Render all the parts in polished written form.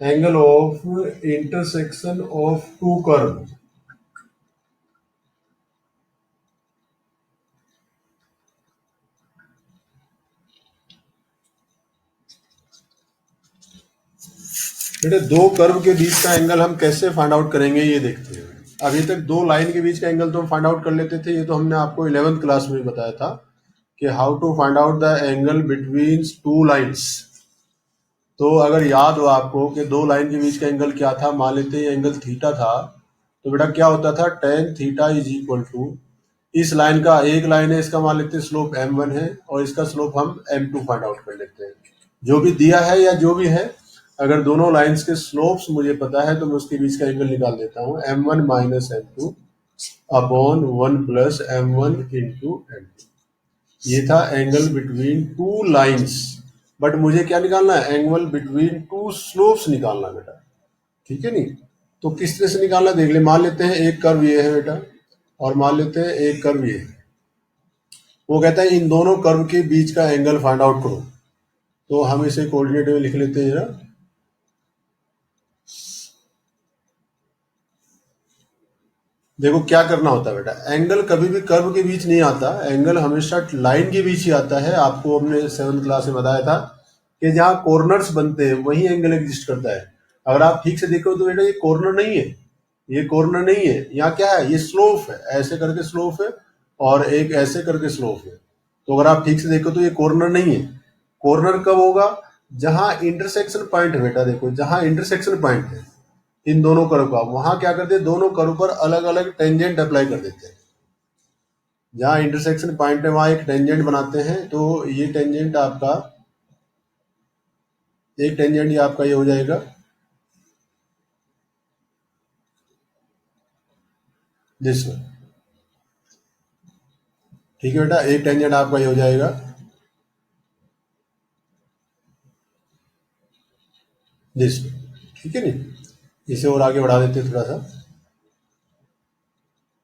Angle of intersection of two curve. बेटे दो curve के बीच का एंगल हम कैसे फाइंड आउट करेंगे ये देखते हैं। अभी तक दो लाइन के बीच का एंगल तो हम फाइंड आउट कर लेते थे, ये तो हमने आपको 11th क्लास में बताया था कि how to find out the angle between two lines. तो अगर याद हो आपको कि दो लाइन के बीच का एंगल क्या था, मान लेते हैं एंगल थीटा था, तो बेटा क्या होता था, tan theta is equal to, इस लाइन का एक लाइन है, इसका मान लेते हैं स्लोप m1 है और इसका स्लोप हम m2 फाइंड आउट कर लेते हैं। जो भी दिया है या जो भी है, अगर दोनों लाइंस के स्लोप्स मुझे पता है तो मैं उसके बीच का एंगल निकाल देता हूँ, m1 minus m2 upon 1 plus m1 into m2। ये था angle between two lines. But मुझे क्या निकालना है, एंगल बिटवीन टू स्लोप्स निकालना बेटा, ठीक है नहीं। तो किस तरह से निकालना देख ले। मान लेते हैं एक कर्व ये है बेटा और मान लेते हैं एक कर्व ये है। वो कहता है इन दोनों कर्व के बीच का एंगल फाइंड आउट करो। तो हम इसे कोऑर्डिनेट में लिख लेते हैं जरा। देखो क्या करना होता है बेटा, एंगल कभी भी कर्व के बीच नहीं आता, एंगल हमेशा लाइन के बीच ही आता है। आपको हमने 7th क्लास में बताया था कि जहाँ कॉर्नर्स बनते हैं वही एंगल एग्जिस्ट करता है। अगर आप ठीक से देखो तो बेटा ये कॉर्नर नहीं है, ये कॉर्नर नहीं है, यहाँ क्या है, ये स्लोप है, ऐसे करके स्लोप है और एक ऐसे करके स्लोप है। तो अगर आप ठीक से देखो तो ये कॉर्नर नहीं है। कॉर्नर कब होगा, जहां इंटरसेक्शन पॉइंट है बेटा, देखो जहां इंटरसेक्शन पॉइंट है इन दोनों कर्व का, वहां क्या करते हैं, दोनों कर्व पर अलग अलग टेंजेंट अप्लाई कर देते हैं। जहां इंटरसेक्शन पॉइंट है वहां एक टेंजेंट बनाते हैं। तो ये टेंजेंट आपका, एक टेंजेंट ये आपका ये हो जाएगा दिस वन, ठीक है बेटा, एक टेंजेंट आपका ये हो जाएगा दिस वन, ठीक है नहीं। इसे और आगे बढ़ा देते हैं थोड़ा सा,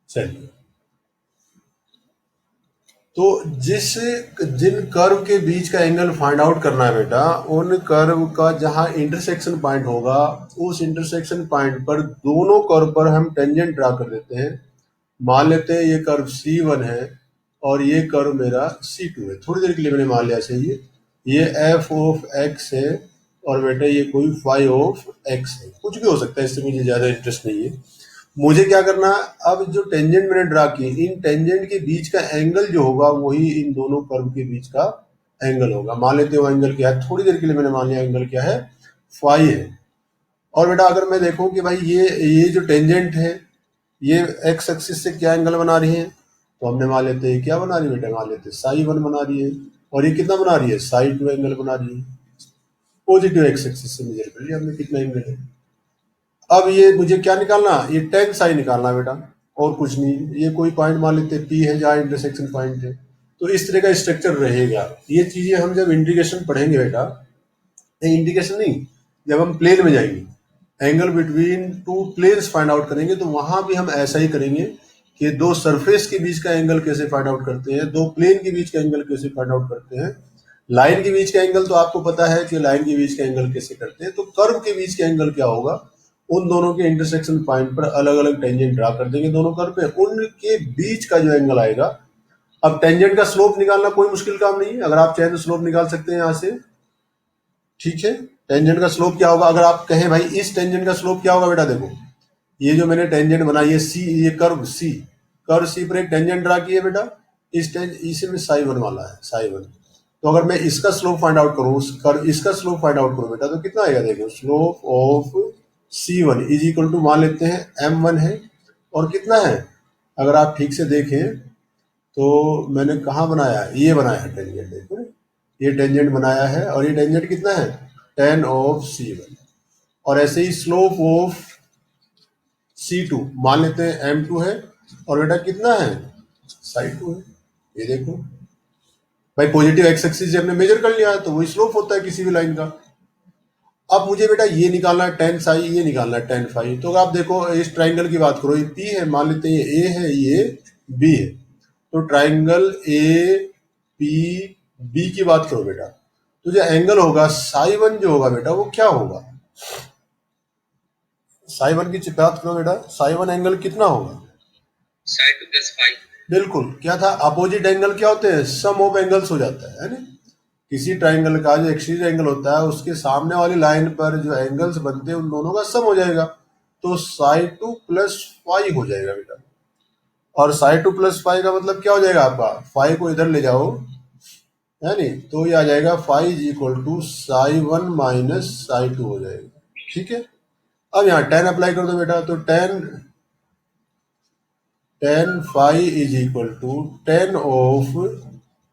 चलिए। तो जिस जिन कर्व के बीच का एंगल फाइंड आउट करना है बेटा, उन कर्व का जहां इंटरसेक्शन पॉइंट होगा, उस इंटरसेक्शन पॉइंट पर दोनों कर्व पर हम टेंजेंट ड्रा कर देते हैं। मान लेते हैं ये कर्व C1 है और ये कर्व मेरा C2 है। थोड़ी देर के लिए मैंने मान लिया चाहिए, ये f ऑफ x है और बेटा ये कोई फाई ऑफ x है, कुछ भी हो सकता है, इससे मुझे ज़्यादा इंटरेस्ट नहीं है। मुझे क्या करना है, अब जो टेंजेंट मैंने ड्रा की, इन टेंजेंट के बीच का एंगल जो होगा वही इन दोनों कर्व के बीच का एंगल होगा। मान लेते हो एंगल क्या है, थोड़ी देर के लिए मैंने मान लिया एंगल क्या है, फाई है। और बेटा अगर मैं देखूं कि भाई ये जो टेंजेंट है ये एक्स एक्सिस से क्या एंगल बना रही है, तो हमने मान लेते हैं क्या बना रही है बेटा, मान लेते हैं साई 1 बना रही है। और ये कितना बना रही है, साई 2 एंगल बना रही है। पॉजिटिव एक्स एक्सिस से मेजर कर लिया हमने कितना एंगल है। अब ये मुझे क्या निकालना, ये टेन साई निकालना बेटा, और कुछ नहीं। ये कोई पॉइंट मान लेते पी है जहाँ इंटरसेक्शन पॉइंट है। तो इस तरह का स्ट्रक्चर रहेगा। ये चीजें हम जब इंटीग्रेशन पढ़ेंगे बेटा, इंटीग्रेशन नहीं, जब हम प्लेन में जाएंगे angle between two planes find out करेंगे, तो वहां भी हम ऐसा ही करेंगे कि दो सरफेस के बीच का एंगल कैसे फाइंड आउट करते हैं, दो प्लेन के बीच का एंगल कैसे फाइंड आउट करते हैं। लाइन के बीच का एंगल तो आपको पता है कि लाइन के बीच का एंगल कैसे करते हैं, तो कर्व के बीच का एंगल क्या होगा, उन दोनों के इंटरसेक्शन पॉइंट पर अलग अलग टेंजेंट ड्रा कर देंगे दोनों कर्व पे, उनके बीच का जो एंगल आएगा। अब टेंजेंट का स्लोप निकालना कोई मुश्किल काम नहीं है, अगर आप चाहें तो स्लोप निकाल सकते हैं यहाँ से, ठीक है। टेंजेंट का स्लोप क्या होगा, अगर आप कहें भाई इस टेंजेंट का स्लोप क्या होगा बेटा, देखो ये जो मैंने टेंजेंट बनाई है सी, ये कर्व सी पर एक टेंजेंट ड्रा की है बेटा, इसे में साई 1 वाला है, साई 1। तो अगर मैं इसका स्लोप फाइंड आउट करूं, कर्व इसका स्लोप फाइंड आउट करूं बेटा, तो कितना आएगा, देखो slope of C1 is equal to, मान लेते हैं m1 है और कितना है, अगर आप ठीक से देखें तो मैंने कहाँ बनाया है, ये बनाया है टेंजेंट, देखो ये टेंजेंट बनाया है और ये टेंजेंट कितना है, tan ऑफ C1। और ऐसे ही स्लोप ऑफ C2 मान लेते हैं m2 है और बेटा कितना है, साई 2 है। ये देखो भाई पॉजिटिव एक्स एक्सिस से हमने मेजर कर लिया है, तो वही स्लोप होता है किसी भी लाइन का। अब मुझे बेटा ये निकालना है टेन साई, ये निकालना है टेन फाई। तो आप देखो इस ट्राइंगल की बात करो, ये पी है, मान लेते हैं ये ए है, ये बी है। तो ट्राइंगल ए पी बी की बात करो बेटा, तो जो एंगल होगा साई 1 जो होगा बेटा वो क्या होगा, साई वन की बात करो बेटा, साई वन एंगल कितना होगा? Sine 2 plus five. बिल्कुल, क्या था, अपोजिट एंगल क्या होते हैं, सम ऑफ एंगल्स हो जाता है ना। किसी ट्राइंगल का जो एक्सिस एंगल होता है उसके सामने वाली लाइन पर जो एंगल्स बनते हैं उन दोनों का सम हो जाएगा, तो साई टू प्लस फाइव हो जाएगा बेटा। और साई टू प्लस फाइव का मतलब क्या हो जाएगा आपका, फाइव को इधर ले जाओ, है नी, तो ये आ जाएगा five is equal to psi one minus psi two हो जाएगा। ठीक है, अब यहाँ टेन अप्लाई कर दो बेटा, तो tan ten five is equal to tan of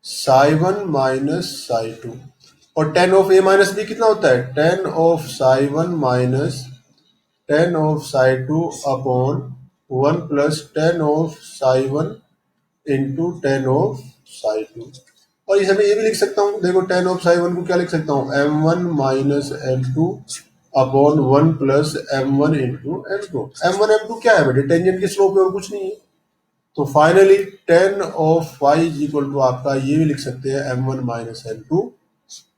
psi one minus psi two, और tan of A minus B कितना होता है, tan of psi one minus tan of psi two upon one plus tan of psi one into tan of psi two. और इसे मैं ये भी लिख सकता हूँ, देखो टेन ऑफ साई वन को क्या लिख सकता हूँ, M one minus M two upon one plus M one into M two. M one M two क्या है बेटे, टेंजेंट की स्लोप है और कुछ नहीं है। तो finally tan of five is equal to आपका ये भी लिख सकते हैं M one minus M two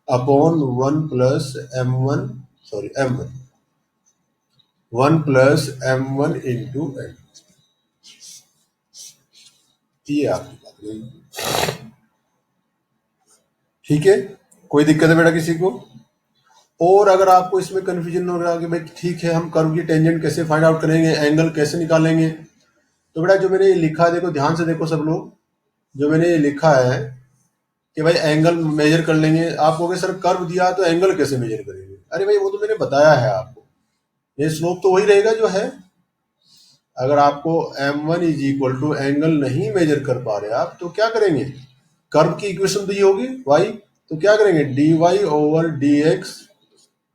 upon one plus M one, sorry M one, one plus M one into M. ये आपकी बात रही। ठीक है, कोई दिक्कत है बेटा किसी को? और अगर आपको इसमें कंफ्यूजन हो रहा कि भाई ठीक है हम कर्व की टेंजेंट कैसे फाइंड आउट करेंगे, एंगल कैसे निकालेंगे, तो बेटा जो मैंने ये लिखा है, देखो ध्यान से देखो सब लोग, जो मैंने ये लिखा है कि भाई एंगल मेजर कर लेंगे। आप कहोगे सर कर्व दिया तो एंगल कैसे मेजर करेंगे? अरे भाई वो तो मैंने बताया है आपको, ये स्लोप तो वही रहेगा जो है। अगर आपको M one is equal to angle नहीं मेजर कर पा रहे आप, तो क्या करेंगे, कर्व की इक्वेशन तो ये होगी वाई, तो क्या करेंगे D Y over D X,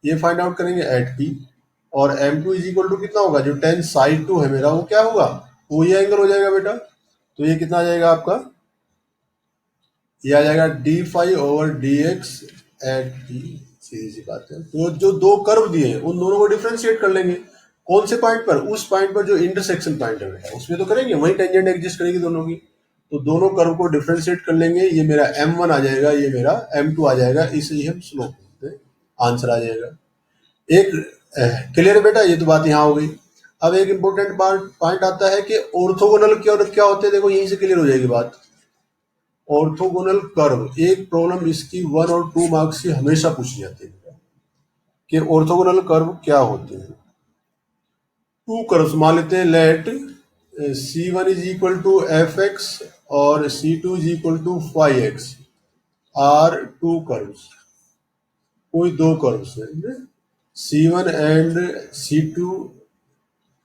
ये फाइंड आउट करेंगे एट पी। और M two is equal to कितना होगा, जो टेन साइड टू है मेरा वो क्या होगा, वो ये एंगल हो जाएगा बेटा। तो ये कितना आ जाएगा आपका, ये आ जाएगा D five over D x at P. सीधी सी बात है, तो जो दो कर्व दिए हैं उन दोनों को डिफ्रेंशिएट कर लेंगे। कौन से पॉइंट पर, उस पॉइंट पर जो इंटरसेक्शन पॉइंट है बेटा, उसमें तो करेंगे, वही टेंजेंट एग्जिस्ट करेगी दोनों की। तो दोनों कर्व को डिफ्रेंशिएट कर लेंगे, ये मेरा एम वन आ जाएगा, ये मेरा एम टू आ जाएगा, इसे ही हम स्लोप बोलते हैं, आंसर आ जाएगा। एक क्लियर है बेटा, ये तो बात यहाँ हो गई। अब एक इंपॉर्टेंट पॉइंट आता है कि ऑर्थोगोनल क्या क्या होते हैं, देखो यहीं से क्लियर हो जाएगी बात। ऑर्थोगोनल कर्व, एक प्रॉब्लम इसकी 1 और 2 मार्क्स की हमेशा पूछी जाती है कि ऑर्थोगोनल कर्व क्या होते हैं। टू कर्व्स मान लेते हैं, let C one is equal to F x और C two is equal to five x are two curves. कोई दो कर्व्स है, C one and C two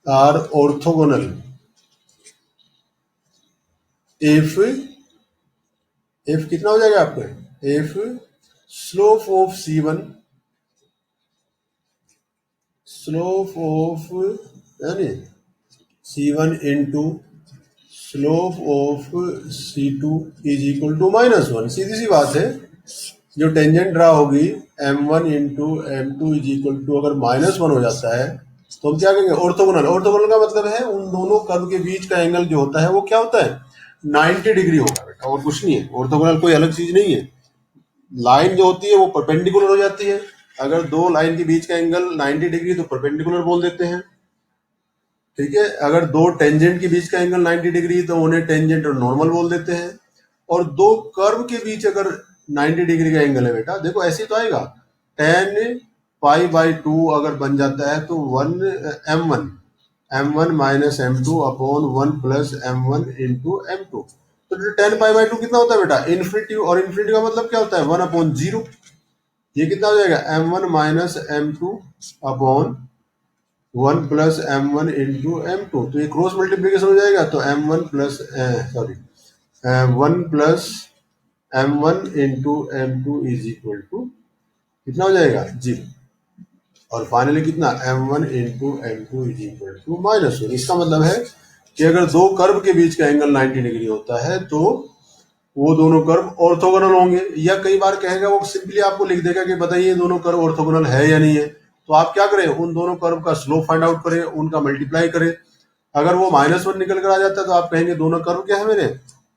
are orthogonal if, if कितना हो जाएगा आपका, if slope of C one, slope of यानी C one into slope of C two is equal to minus one. सीधी सी बात है, जो टेंजेंट ड्रा होगी M one into M two is equal to अगर माइनस वन हो जाता है तो हम क्या कहेंगे, ऑर्थोगोनल। ऑर्थोगोनल का मतलब है उन दोनों कर्व के बीच का एंगल जो होता है वो क्या होता है, 90 डिग्री होगा बेटा, और कुछ नहीं है। ऑर्थोगोनल कोई अलग चीज नहीं है। लाइन जो होती है वो परपेंडिकुलर हो जाती है, अगर दो लाइन के बीच का एंगल 90 डिग्री तो परपेंडिकुलर बोल देते हैं। ठीक है, अगर दो टेंजेंट के बीच का एंगल 90 डिग्री तो उन्हें टेंजेंट और नॉर्मल बोल देते हैं। और दो कर्व के बीच अगर 90 डिग्री का एंगल है बेटा, देखो ऐसे तो आएगा, टेन पाई बाई टू अगर बन जाता है तो M one minus M two upon one plus M one into M two. तो टेन पाई बाई टू कितना होता है बेटा, इन्फिनिटी, और इन्फिनिटी का मतलब क्या होता है, वन अपॉन जीरो। ये कितना हो जाएगा, M one minus M two upon one plus M one into M two. तो ये क्रॉस मल्टीप्लीकेशन हो जाएगा, तो M one plus sorry one plus M one into M two is equal to कितना हो जाएगा, जीरो। और फाइनली कितना, M one into M two is equal to minus one. इसका मतलब है कि अगर दो कर्व के बीच का एंगल 90 डिग्री होता है तो वो दोनों कर्व ऑर्थोगोनल होंगे। या कई बार कहेगा वो सिंपली आपको लिख देगा कि बताइए दोनों कर्व ऑर्थोगोनल है या नहीं है। तो आप क्या करें, उन दोनों कर्व का स्लोप फाइंड आउट करें, उनका मल्टीप्लाई करें। अगर वो माइनस वन निकल कर आ जाता है तो आप कहेंगे दोनों कर्व क्या है मेरे,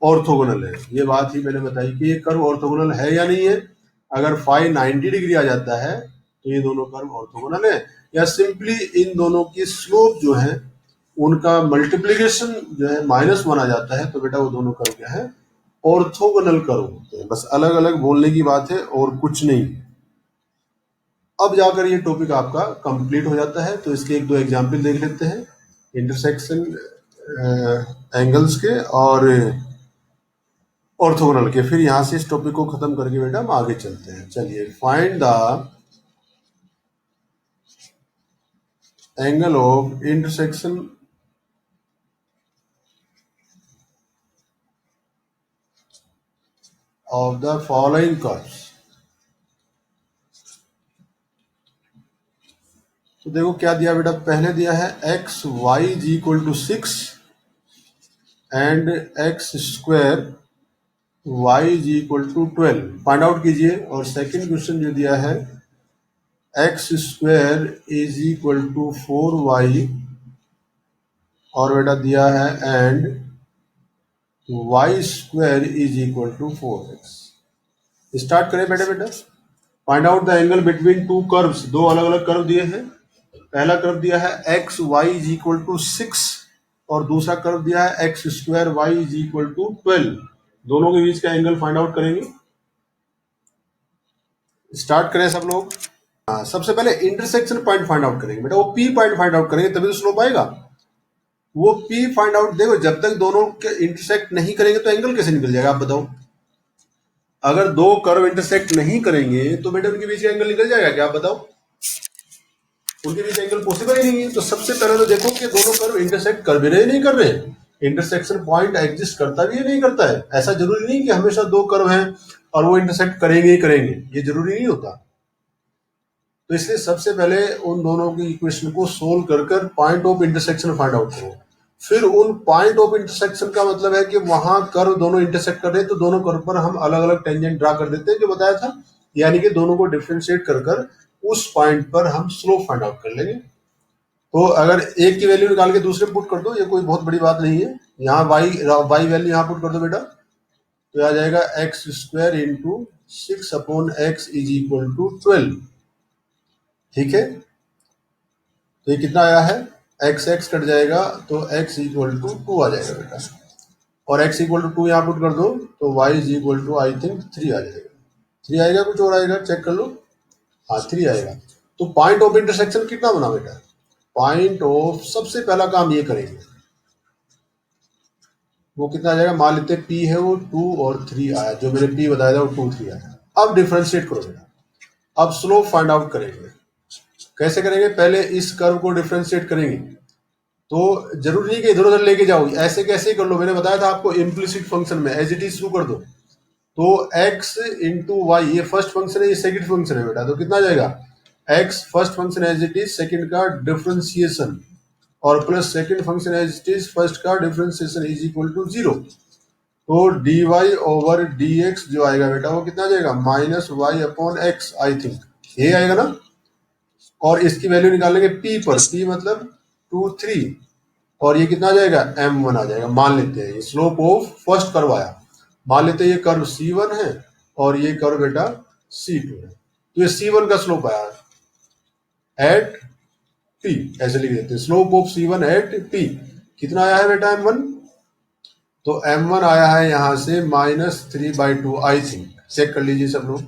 ऑर्थोगोनल है। ये बात ही मैंने बताई कि ये कर्व ऑर्थोगोनल है या नहीं है। अगर फाइव 90 डिग्री आ जाता है तो ये दोनों कर्व ऑर्थोगोनल है, या सिंपली इन दोनों की स्लोप जो है उनका मल्टीप्लिकेशन जो है -1 आ जाता है, तो बेटा वो दोनों कर्व क्या है, ऑर्थोगोनल कर्व होते हैं। बस अलग अलग बोलने की बात है और कुछ नहीं। अब जाकर ये टॉपिक आपका कंप्लीट हो जाता है। तो इसके एक दो एग्जाम्पल देख लेते हैं, इंटरसेक्शन एंगल्स के और ऑर्थोगोनल के। फिर यहां से इस टॉपिक को खत्म करके बेटा हम आगे चलते हैं। चलिए, find the angle of intersection of the following curves. तो देखो क्या दिया बेटा, पहले दिया है X Y is equal to 6 and X square Y is equal to 12, find out कीजिए। और सेकंड क्वेश्चन जो दिया है X square is equal to 4y, और बेटा दिया है and Y square is equal to 4x। Start करें बेटा। Find out the angle between to curves. दो अलग अलग कर्व दिए हैं। पहला कर्व दिया है X Y is equal to 6 और दूसरा कर्व दिया है X square Y is equal to 12। दोनों के बीच का एंगल फाइंड आउट करेंगे। स्टार्ट करें सब लोग। सबसे पहले इंटरसेक्शन पॉइंट फाइंड आउट करेंगे बेटा, वो पी पॉइंट फाइंड आउट करेंगे तभी तो स्लोप आएगा। वो पी फाइंड आउट, देखो जब तक दोनों के इंटरसेक्ट नहीं करेंगे तो एंगल कैसे निकल जाएगा, आप बताओ। अगर दो कर्व इंटरसेक्ट नहीं करेंगे तो बेटा उनके बीच का एंगल निकल जाएगा क्या, आप बताओ। उनके बीच एंगल पॉसिबल ही नहीं है। तो सबसे पहले तो देखो कि दोनों कर्व इंटरसेक्ट कर भी रहे नहीं कर रहे। इंटरसेक्शन पॉइंट एग्जिस्ट करता भी है नहीं करता है। ऐसा जरूरी नहीं कि हमेशा दो कर्व हैं और वो इंटरसेक्ट करेंगे ही करेंगे, ये जरूरी नहीं होता। तो इसलिए सबसे पहले उन दोनों की इक्वेशन को सोल्व कर कर point of intersection find out करो। फिर उन पॉइंट ऑफ इंटरसेक्शन का मतलब है कि वहां कर्व दोनों इंटरसेक्ट कर रहे हैं तो दोनों कर्व पर हम अलग अलग टेंजेंट ड्रा कर देते हैं, जो बताया था। यानी कि दोनों को डिफरेंशिएट कर कर उस पॉइंट पर हम स्लोप फाइंड आउट कर लेंगे। तो अगर एक की वैल्यू निकाल के दूसरे पुट कर दो, ये कोई बहुत बड़ी बात नहीं है। यहाँ वाई वैल्यू यहाँ पुट कर दो बेटा, तो आ जाएगा X square into 6 upon X is equal to 12। ठीक है, तो ये कितना आया है, एक्स एक्स कट जाएगा तो एक्स इक्वल टू 2 आ जाएगा बेटा। और एक्स इक्वल टू 2 यहाँ पुट कर दो तो Y is equal to I think 3 आ जाएगा। 3 आएगा, कुछ और आएगा चेक कर लो। हाँ 3 आएगा। तो पॉइंट ऑफ इंटरसेक्शन कितना बना बेटा, पॉइंट ऑफ, सबसे पहला काम ये करेंगे, वो कितना आ जाएगा, मान लेते हैं पी है वो 2 और 3 आया, जो मैंने पी बताया था वो 2 3 आया। अब डिफरेंशिएट करो बेटा, अब स्लोप फाइंड आउट करेंगे। कैसे करेंगे, पहले इस कर्व को डिफरेंशिएट करेंगे। तो जरूरी नहीं कि इधर उधर लेके जाओ, ऐसे कैसे ही कर लो। मैंने बताया था आपको इम्प्लिसिट फंक्शन में एज इट इज शुरू कर दो। तो x इंटू वाई, ये फर्स्ट फंक्शन है, ये सेकंड फंक्शन है बेटा, तो कितना आ जाएगा, x first function as it is, second का डिफरेंशिएशन, और plus second function as it is, first का डिफरेंशिएशन इज इक्वल टू 0। तो dy ओवर dx जो आएगा बेटा वो कितना आ जाएगा, minus Y upon X, I think ये आएगा ना। और इसकी वैल्यू निकालेंगे p पर, p मतलब 2 3, और ये कितना आ जाएगा, m1 आ जाएगा। मान लेते हैं ये स्लोप ऑफ फर्स्ट कर्व आया, मान लेते हैं ये कर्व c1 है और ये कर्व बेटा c2 है। तो ये c1 का स्लोप आया एट p, ऐसे लिख देते हैं, slope of c1 eight p कितना आया है बेटा, m1। तो m1 आया है यहां से -3/2 आई थिंक, चेक कर लीजिए सब लोग।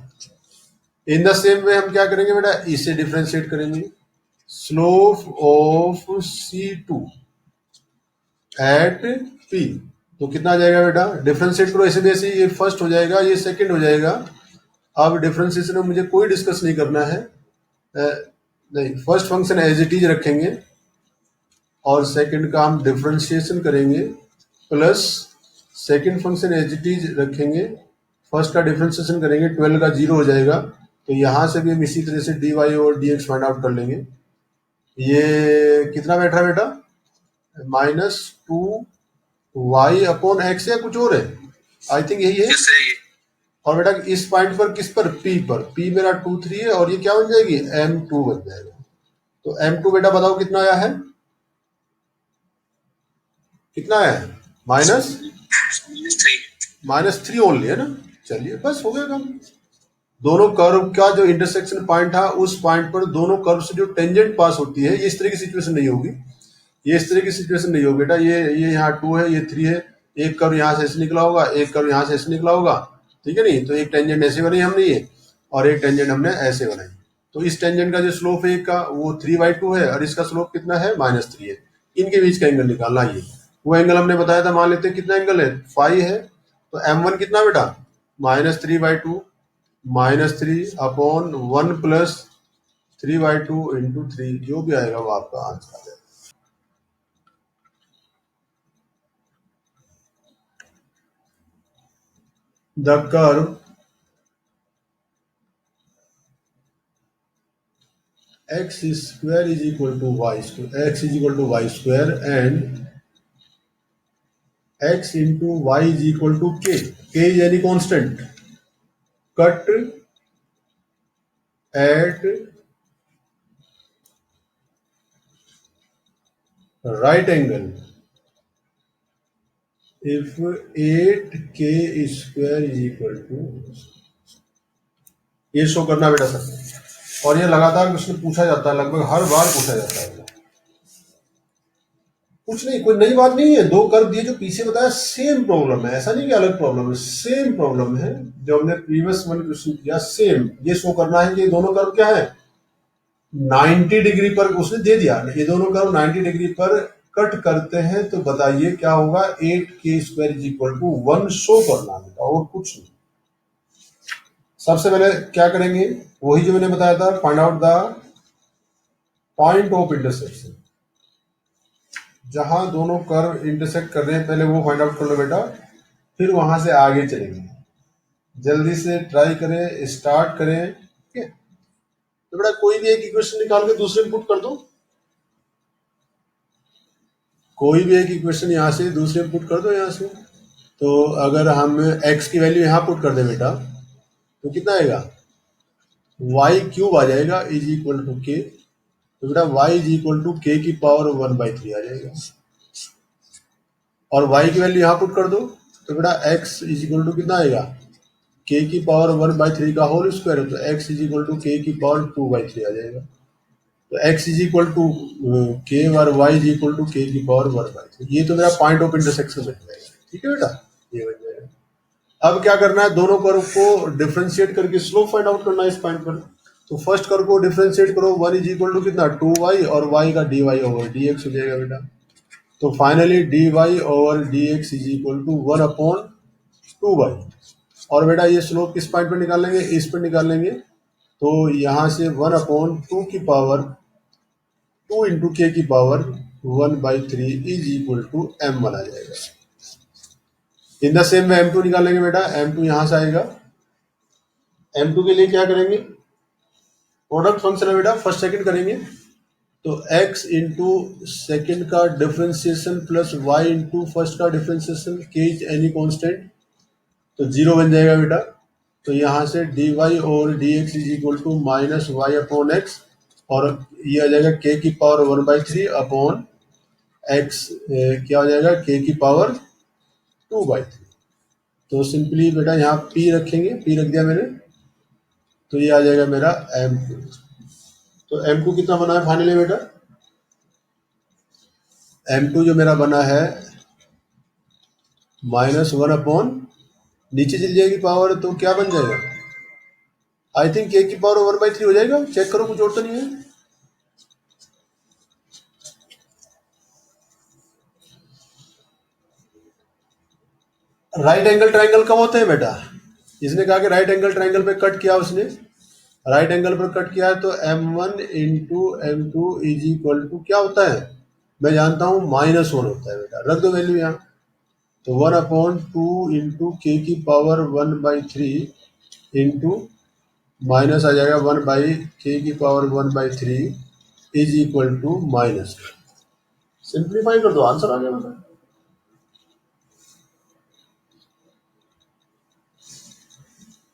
इन द सेम वे हम क्या करेंगे बेटा, इसे डिफरेंशिएट करेंगे। Slope of c2 eight p, तो कितना आ जाएगा बेटा, डिफरेंशिएट करो ऐसे जैसे, ये फर्स्ट हो जाएगा ये सेकंड हो जाएगा। अब डिफरेंशिएशन में मुझे कोई डिस्कस नहीं करना है, नहीं, first function as it is रखेंगे और सेकंड का हम डिफरेंशिएशन करेंगे, plus second function as it is रखेंगे, फर्स्ट का डिफरेंशिएशन करेंगे, 12 का 0 हो जाएगा। तो यहाँ से भी हम इसी तरह से dy और dx फाइंड आउट कर लेंगे। ये कितना बैठ रहा है बेटा, -2y अपॉन एक्स, या कुछ और है, आई थिंक यही है। और बेटा इस पॉइंट पर किस पर, p पर, p मेरा 2 3 है और ये क्या बन जाएगी, m2 बन जाएगा। तो m2 बेटा बताओ कितना आया है, कितना आया है, -3 ओनली है ना। चलिए बस हो गया काम, दोनों कर्व का जो इंटरसेक्शन पॉइंट था उस पॉइंट पर दोनों कर्व से जो टेंजेंट पास होती है, ये इस तरह की सिचुएशन नहीं होगी, ये इस तरह की सिचुएशन नहीं होगी बेटा। ये यहाँ 2 है, ये 3 है, एक कर्व यहाँ से ऐसे निकला होगा, एक कर्व यहाँ से ऐसे निकला होगा, ठीक है नहीं। तो एक टेंजेंट ऐसे बनाई हमने ये, और एक टेंजेंट हमने ऐसे बनाई। तो इस टेंजेंट का जो स्लोप है एक का वो 3/2 है, और इसका स्लोप कितना है -3 है। इनके बीच का एंगल निकालना है। ये वो एंगल हमने बताया था, मान लेते हैं कितना एंगल है, फाई है। तो m1 कितना बेटा, -3/2 -3/1 प्लस 3/2 इंटू 3, जो भी आएगा वो आपका आंसर है। The curve x square is equal to y square, x is equal to y square, and x into y is equal to k. K is any constant. Cut at right angle if 8k square is equal to, ये show करना बेटा sir. और ये लगातार question पूछा जाता है, लगभग हर बार पूछा जाता है। कुछ नहीं, कोई नई बात नहीं है। दो कर्व दिए जो पीछे बताया, सेम प्रॉब्लम है, ऐसा नहीं कि अलग प्रॉब्लम है, सेम प्रॉब्लम है जो हमने प्रीवियस वन क्वेश्चन किया, सेम। ये शो करना है कि ये दोनों कर्व क्या है, 90 डिग्री पर उसने दे दिया, ये दोनों कर्व 90 डिग्री पर कट करते हैं। तो बताइए क्या होगा, 8k² is equal to 1 show करना है, और कुछ नहीं। सबसे पहले क्या करेंगे, वही जो मैंने बताया था, find out the point of intersection. जहां दोनों कर्व इंटरसेक्ट कर रहे हैं पहले वो फाइंड आउट कर लो बेटा, फिर वहां से आगे चलेंगे। जल्दी से ट्राई करें, स्टार्ट करें, ठीक है। तो बेटा कोई भी एक इक्वेशन निकाल के दूसरे में पुट कर दो, कोई भी एक इक्वेशन यहाँ से दूसरे में पुट कर दो यहाँ से। तो अगर हम x की वैल्यू यहाँ पुट कर दें बेटा, तो कितना आएगा, y³ आ जाएगा इज इक्वल टू k। तो बेटा y is equal to k की पावर 1/3 आ जाएगा, और y की वैल्यू यहाँ पुट कर दो। तो बेटा x इज इक्वल टू कितना आएगा, k की पावर 1/3 का होल स्क्वायर है, तो x is equal to k की पावर 2/3 आ जाएगा। तो x is equal to k और y is equal to k की पावर 1/3। ये तो मेरा पॉइंट ऑफ इंटरसेक्शन बन जाएगा, ठीक है बेटा, ये बन जाएगा। अब क्या करना है, दोनों कर्व को डिफरेंशिएट करके स्लोप फाइंड आउट करना है इस पॉइंट पर। तो फर्स्ट कर्व को डिफरेंशिएट करो, 1 इज इक्वल टू कितना, 2y, और y का dy ओवर dx हो जाएगा बेटा। तो finally dy over dx is equal to 1/2y। और बेटा ये स्लोप किस पॉइंट पर निकालेंगे, इस पर निकालेंगे। तो यहाँ से 1/2 की पावर 2 इंटू के की power 1/3 is equal to m1 आ जाएगा। इन द सेम में m2 निकालेंगे बेटा, m2 यहाँ से आएगा। m2 के लिए क्या करेंगे, प्रोडक्ट फंक्शन है बेटा, फर्स्ट सेकंड करेंगे। तो x इंटू सेकेंड का differentiation plus y into first का differentiation, k is any constant, तो 0 बन जाएगा बेटा। तो यहाँ से dy और dx is equal to -y/x, और ये आ जाएगा k की पावर 1/3 अपॉन x, क्या हो जाएगा, k की पावर 2/3। तो सिंपली बेटा यहाँ p रखेंगे, p रख दिया मैंने, तो ये आ जाएगा मेरा m2। तो m2 कितना बना है फाइनली बेटा, m2 जो मेरा बना है -1 अपॉन, नीचे चली जाएगी पावर तो क्या बन जाएगा, आई थिंक k की पावर 1/3 हो जाएगा, चेक करो कुछ और तो नहीं है। राइट एंगल ट्राइंगल कब होते हैं बेटा, इसने कहा कि राइट एंगल ट्राइंगल पे कट किया, उसने राइट एंगल पर कट किया है, तो m1 into m2 is equal to क्या होता है, मैं जानता हूँ -1 होता है बेटा, रख दो वैल्यू यहाँ। तो 1/2 इंटू के की पावर 1/3 इंटू माइनस आ जाएगा 1/k की power 1/3 is equal to minus. Simplify कर दो, आंसर आ गया बेटा।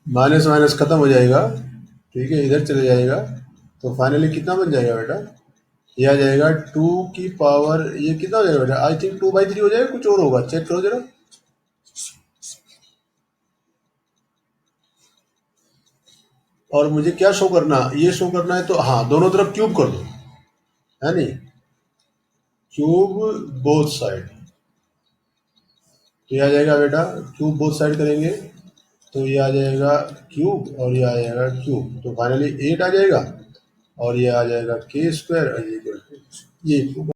माइनस माइनस खत्म हो जाएगा, ठीक है, इधर चले जाएगा। तो फाइनली कितना बन जाएगा बेटा, ये आ जाएगा 2 की पावर, ये कितना हो जाएगा बेटा, आई थिंक 2/3 हो जाएगा, कुछ और होगा, चेक करो जरा। और मुझे क्या शो करना, ये शो करना है, तो हाँ दोनों तरफ क्यूब कर दो, है नहीं, क्यूब बोथ साइड। तो ये आ जाएगा बेटा, क्यूब बोथ साइड करेंगे तो ये आ जाएगा क्यूब और ये आ जाएगा क्यूब, तो फाइनली 8 आ जाएगा और ये आ जाएगा k² और ये